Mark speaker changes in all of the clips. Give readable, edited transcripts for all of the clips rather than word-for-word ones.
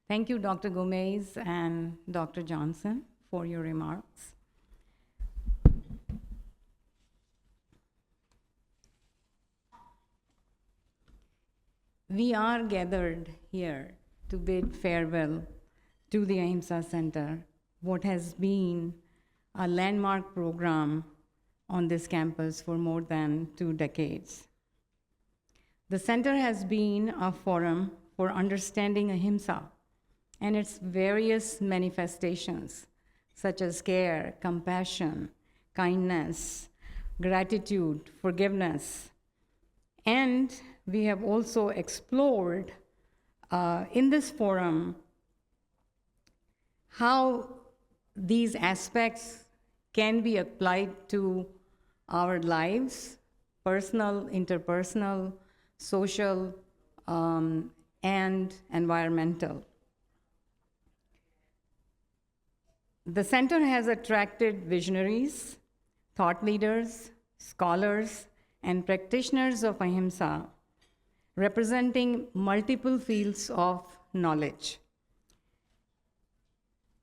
Speaker 1: Thank you, Dr. Gomez and Dr. Johnson, for your remarks. We are gathered here to bid farewell to the Ahimsa Center, what has been a landmark program on this campus for more than 2 decades. The center has been a forum for understanding Ahimsa and its various manifestations, such as care, compassion, kindness, gratitude, forgiveness. And we have also explored in this forum how these aspects can be applied to our lives, personal, interpersonal, social, and environmental. The center has attracted visionaries, thought leaders, scholars, and practitioners of Ahimsa, representing multiple fields of knowledge.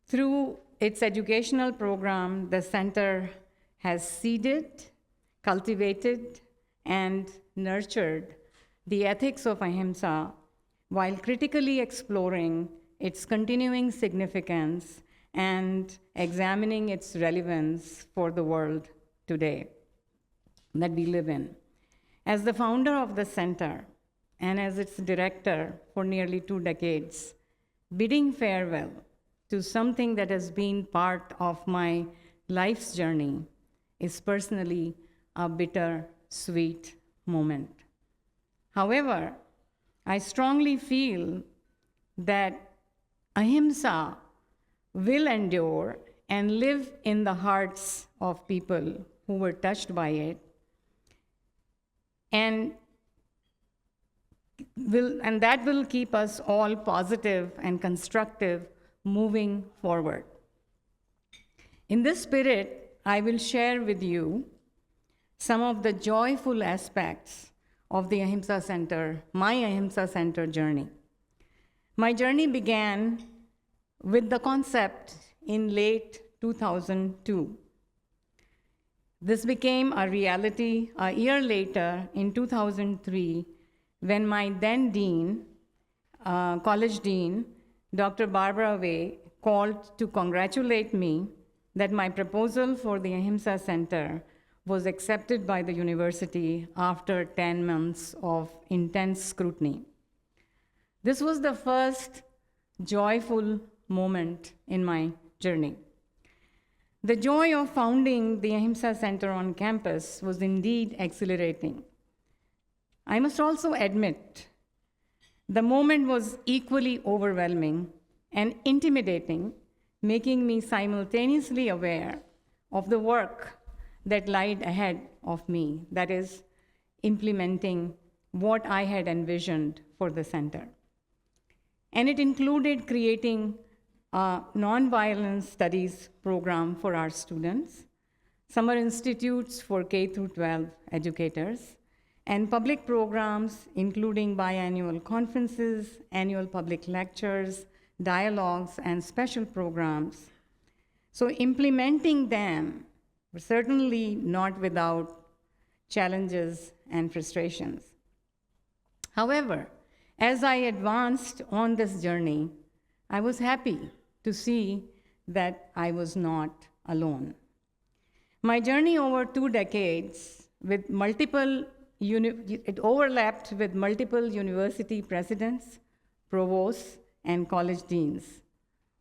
Speaker 1: Through its educational program, the center has seeded, cultivated, and nurtured the ethics of Ahimsa while critically exploring its continuing significance and examining its relevance for the world today that we live in. As the founder of the center and as its director for nearly 2 decades, bidding farewell to something that has been part of my life's journey is personally a bitter, sweet moment. However, I strongly feel that Ahimsa will endure and live in the hearts of people who were touched by it, and that will keep us all positive and constructive moving forward. In this spirit, I will share with you some of the joyful aspects of the Ahimsa Center, my Ahimsa Center journey. My journey began with the concept in late 2002. This became a reality a year later in 2003 when my then dean, college dean, Dr. Barbara Way, called to congratulate me that my proposal for the Ahimsa Center was accepted by the university after 10 months of intense scrutiny. This was the first joyful moment in my journey. The joy of founding the Ahimsa Center on campus was indeed exhilarating. I must also admit, the moment was equally overwhelming and intimidating, making me simultaneously aware of the work that lied ahead of me, that is, implementing what I had envisioned for the center. And it included creating a nonviolence studies program for our students, summer institutes for K through 12 educators, and public programs including biannual conferences, annual public lectures, dialogues, and special programs. So implementing them were certainly not without challenges and frustrations. However, as I advanced on this journey, I was happy to see that I was not alone. My journey over 2 decades with it overlapped with multiple university presidents, provosts, and college deans.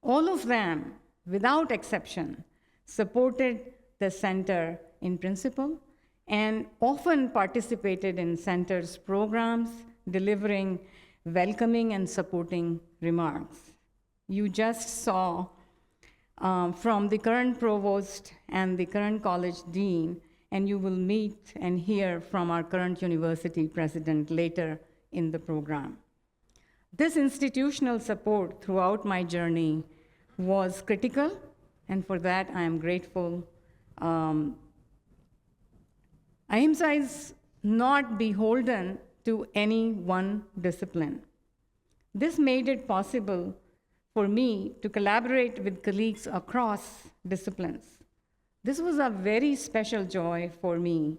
Speaker 1: All of them, without exception, supported the center in principle and often participated in center's programs, delivering welcoming and supporting remarks. You just saw from the current provost and the current college dean, and you will meet and hear from our current university president later in the program. This institutional support throughout my journey was critical, and for that I am grateful. Ahimsa is not beholden to any one discipline. This made it possible for me to collaborate with colleagues across disciplines. This was a very special joy for me.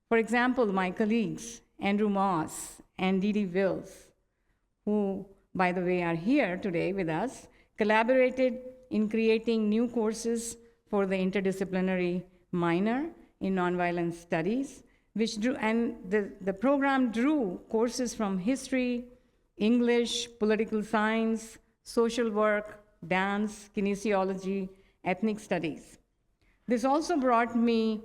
Speaker 1: For example, my colleagues, Andrew Moss and Dee Dee Wills, who, by the way, are here today with us, collaborated in creating new courses for the interdisciplinary minor in nonviolence studies, which drew, and the program drew courses from history, English, political science, social work, dance, kinesiology, ethnic studies. This also brought me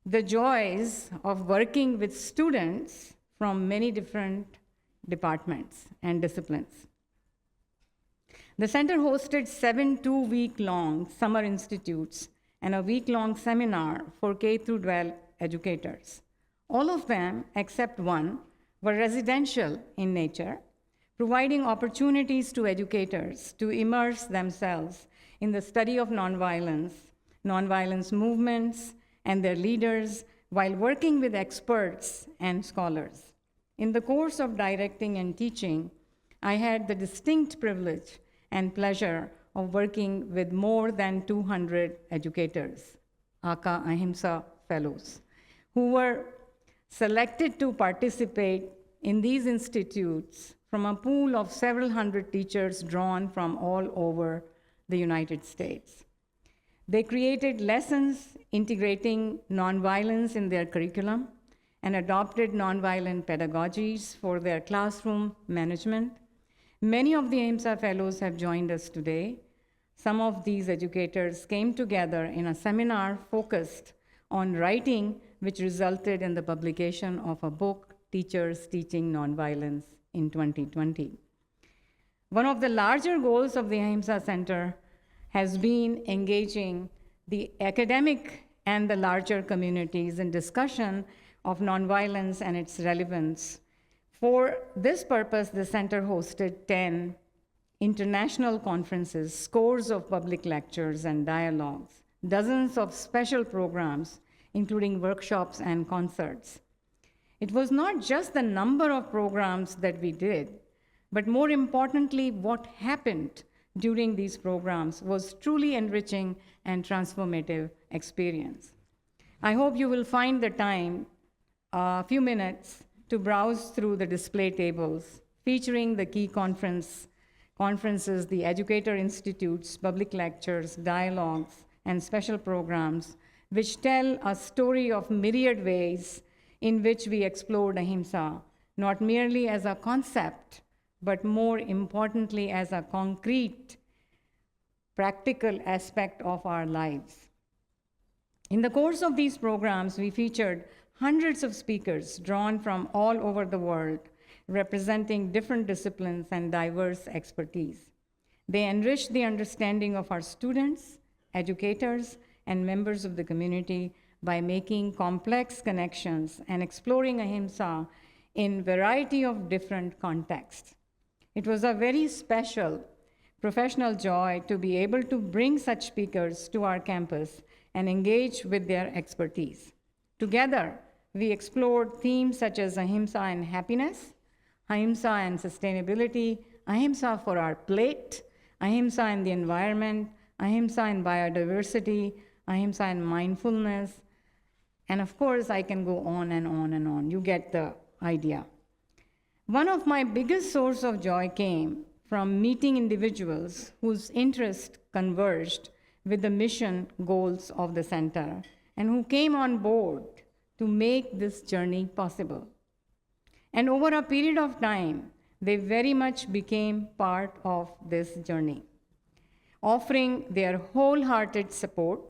Speaker 1: the joys of working with students from many different departments and disciplines. The center hosted 7 two-week-long summer institutes and a week-long seminar for K-12 educators. All of them, except one, were residential in nature, providing opportunities to educators to immerse themselves in the study of nonviolence, nonviolence movements, and their leaders while working with experts and scholars. In the course of directing and teaching, I had the distinct privilege and pleasure of working with more than 200 educators, aka Ahimsa fellows, who were selected to participate in these institutes from a pool of several hundred teachers drawn from all over the United States. They created lessons integrating nonviolence in their curriculum and adopted nonviolent pedagogies for their classroom management. Many of the Ahimsa fellows have joined us today. Some of these educators came together in a seminar focused on writing, which resulted in the publication of a book, Teachers Teaching Nonviolence, in 2020. One of the larger goals of the Ahimsa Center has been engaging the academic and the larger communities in discussion of nonviolence and its relevance. For this purpose, the center hosted 10 international conferences, scores of public lectures and dialogues, dozens of special programs, including workshops and concerts. It was not just the number of programs that we did, but more importantly, what happened during these programs was truly enriching and transformative experience. I hope you will find the time, a few minutes, to browse through the display tables featuring the key conferences, the educator institutes, public lectures, dialogues, and special programs, which tell a story of myriad ways in which we explored Ahimsa, not merely as a concept, but more importantly as a concrete, practical aspect of our lives. In the course of these programs, we featured hundreds of speakers drawn from all over the world, representing different disciplines and diverse expertise. They enriched the understanding of our students, educators, and members of the community by making complex connections and exploring Ahimsa in a variety of different contexts. It was a very special professional joy to be able to bring such speakers to our campus and engage with their expertise. Together, we explored themes such as Ahimsa and happiness, Ahimsa and sustainability, Ahimsa for our plate, Ahimsa and the environment, Ahimsa and biodiversity, Ahimsa and mindfulness, and of course, I can go on and on and on. You get the idea. One of my biggest sources of joy came from meeting individuals whose interests converged with the mission goals of the center and who came on board to make this journey possible. And over a period of time, they very much became part of this journey, offering their wholehearted support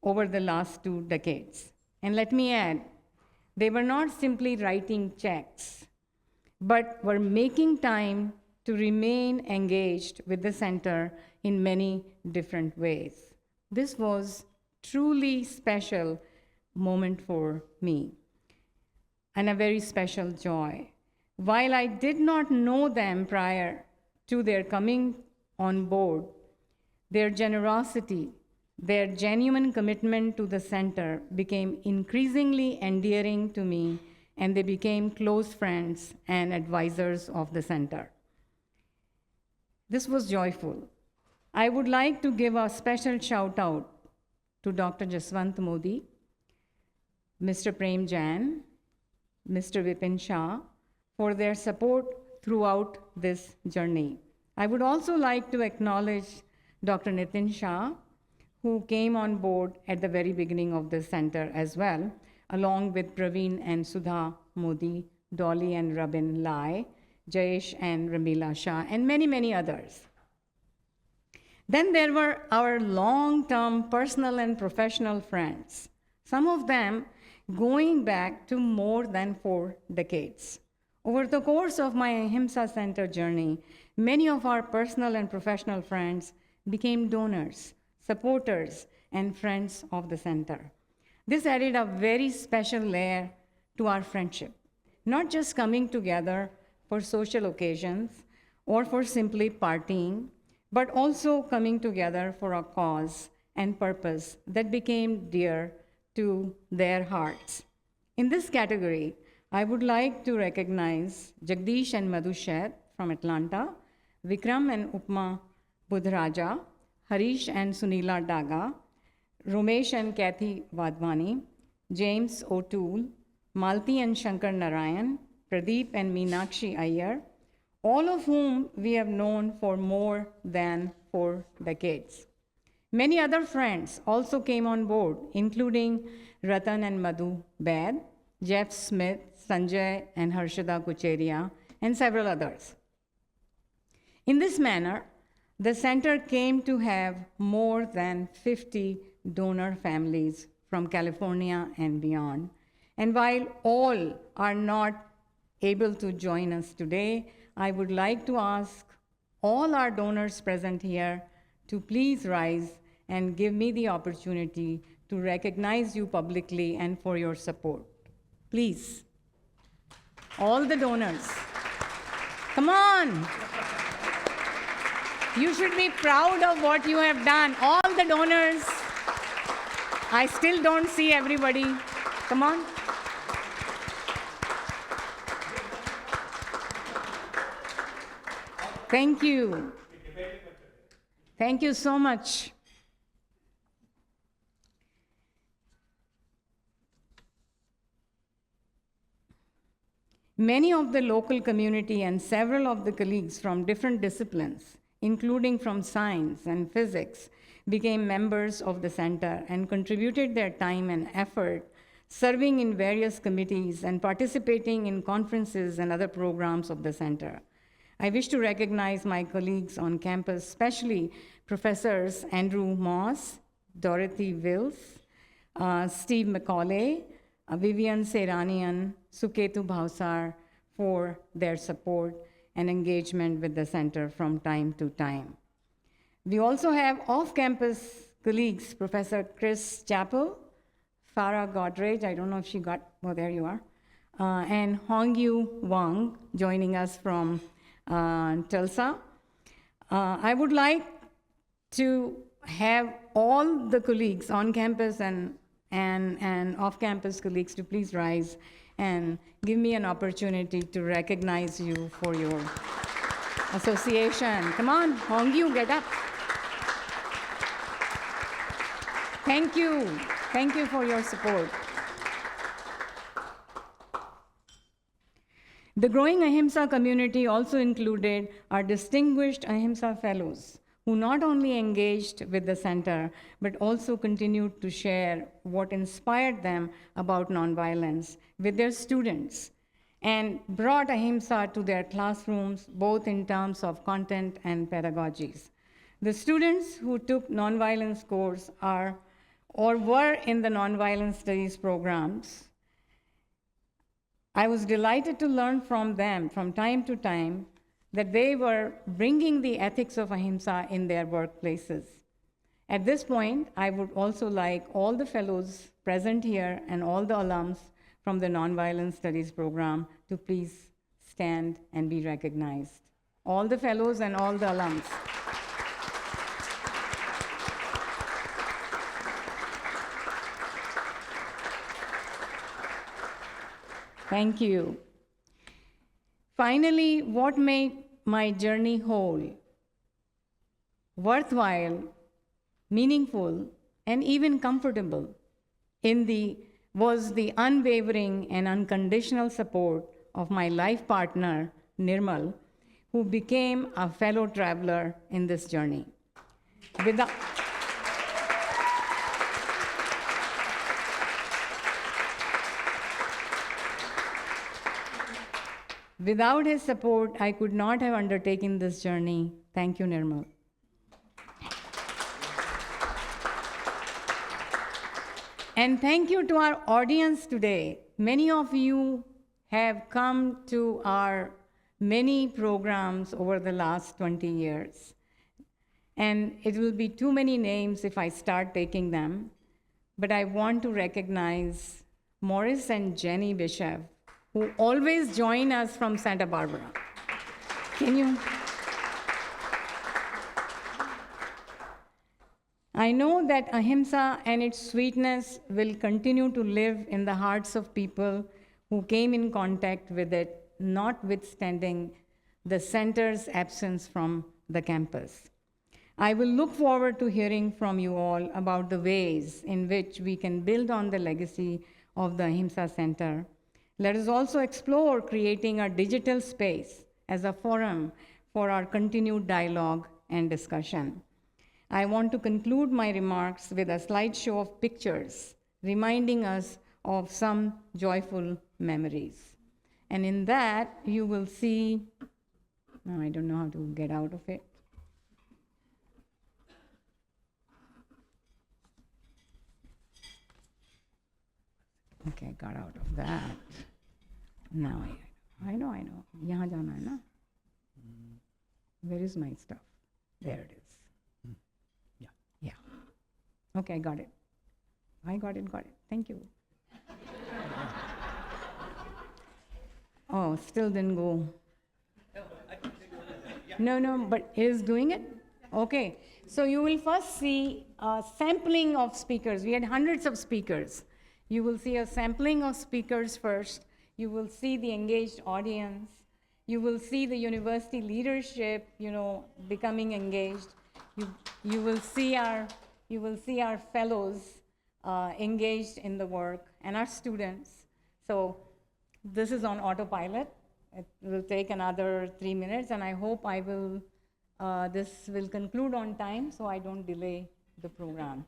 Speaker 1: over the last 2 decades. And let me add, they were not simply writing checks, but were making time to remain engaged with the center in many different ways. This was truly special moment for me and a very special joy. While I did not know them prior to their coming on board, their generosity, their genuine commitment to the center became increasingly endearing to me, and they became close friends and advisors of the center. This was joyful. I would like to give a special shout out to Dr. Jaswant Modi, Mr. Prem Jain, Mr. Vipin Shah, for their support throughout this journey. I would also like to acknowledge Dr. Nitin Shah, who came on board at the very beginning of this center as well, along with Praveen and Sudha Modi, Dolly and Rabin Lai, Jayesh and Ramila Shah, and many, many others. Then there were our long-term personal and professional friends, some of them going back to more than 4 decades. Over the course of my Ahimsa Center journey, many of our personal and professional friends became donors, supporters, and friends of the center. This added a very special layer to our friendship, not just coming together for social occasions or for simply partying, but also coming together for a cause and purpose that became dear to their hearts. In this category, I would like to recognize Jagdish and Madhu Sheth from Atlanta, Vikram and Upma Budhraja, Harish and Sunila Daga, Romesh and Kathy Wadhwani, James O'Toole, Malti and Shankar Narayan, Pradeep and Meenakshi Iyer, all of whom we have known for more than 4 decades. Many other friends also came on board, including Ratan and Madhu Baid, Jeff Smith, Sanjay and Harshada Kucheria, and several others. In this manner, the center came to have more than 50 donor families from California and beyond. And while all are not able to join us today, I would like to ask all our donors present here to please rise and give me the opportunity to recognize you publicly and for your support. Please, all the donors, come on. You should be proud of what you have done. All the donors. I still don't see everybody. Come on. Thank you. Thank you so much. Many of the local community and several of the colleagues from different disciplines, including from science and physics, became members of the center and contributed their time and effort serving in various committees and participating in conferences and other programs of the center. I wish to recognize my colleagues on campus, especially Professors Andrew Moss, Dorothy Wills, Steve McCauley, Vivian Seranian, Suketu Bhausar, for their support and engagement with the center from time to time. We also have off-campus colleagues, Professor Chris Chappell, Farah Godrej, I don't know if she got, oh, there you are, and Hongyu Wang joining us from Tulsa. I would like to have all the colleagues on campus and off-campus colleagues to please rise and give me an opportunity to recognize you for your association. Come on, Hongyu, get up. Thank you. Thank you for your support. The growing Ahimsa community also included our distinguished Ahimsa fellows, who not only engaged with the center, but also continued to share what inspired them about nonviolence with their students and brought Ahimsa to their classrooms, both in terms of content and pedagogies. The students who took nonviolence course are or were in the nonviolence studies programs. I was delighted to learn from them from time to time that they were bringing the ethics of Ahimsa in their workplaces. At this point, I would also like all the fellows present here and all the alums from the Nonviolence Studies program to please stand and be recognized. All the fellows and all the alums. Thank you. Finally, what made my journey whole? worthwhile, meaningful, and even comfortable was the unwavering and unconditional support of my life partner, Nirmal, who became a fellow traveler in this journey. Without, without his support, I could not have undertaken this journey. Thank you, Nirmal. And thank you to our audience today. Many of you have come to our many programs over the last 20 years. And it will be too many names if I start taking them. But I want to recognize Morris and Jenny Bishop, who always join us from Santa Barbara. Can you? I know that Ahimsa and its sweetness will continue to live in the hearts of people who came in contact with it, notwithstanding the center's absence from the campus. I will look forward to hearing from you all about the ways in which we can build on the legacy of the Ahimsa Center. Let us also explore creating a digital space as a forum for our continued dialogue and discussion. I want to conclude my remarks with a slideshow of pictures reminding us of some joyful memories. And in that, you will see, no, I don't know how to get out of it. Okay, I got out of that. Now I know. Yahan jana hai na? Where is my stuff? There it is. Yeah. Okay, I got it. I got it. Thank you. Oh, still didn't go. No, but it is doing it? Okay. So you will first see a sampling of speakers. We had hundreds of speakers. You will see a sampling of speakers first. You will see the engaged audience. You will see the university leadership, becoming engaged. You will see our fellows engaged in the work and our students. So this is on autopilot. It will take another 3 minutes, and I hope this will conclude on time so I don't delay the program.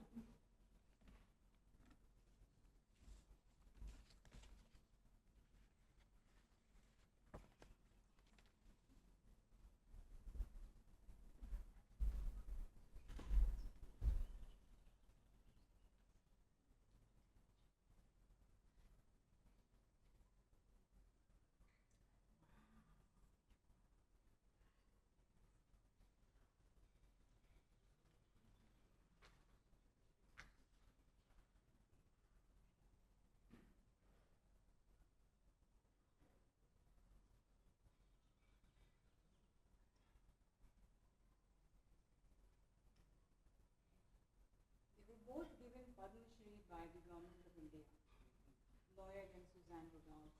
Speaker 1: Both given Padma Shri by the Government of India, Lloyd and Suzanne Rudolph.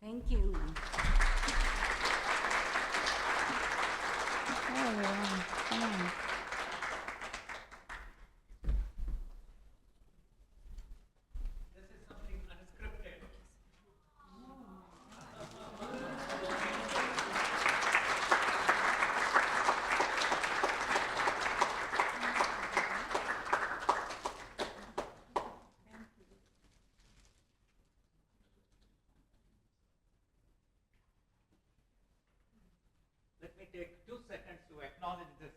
Speaker 1: Thank you. Hi, everyone. Come on.
Speaker 2: This is something unscripted. Let me take 2 seconds to acknowledge this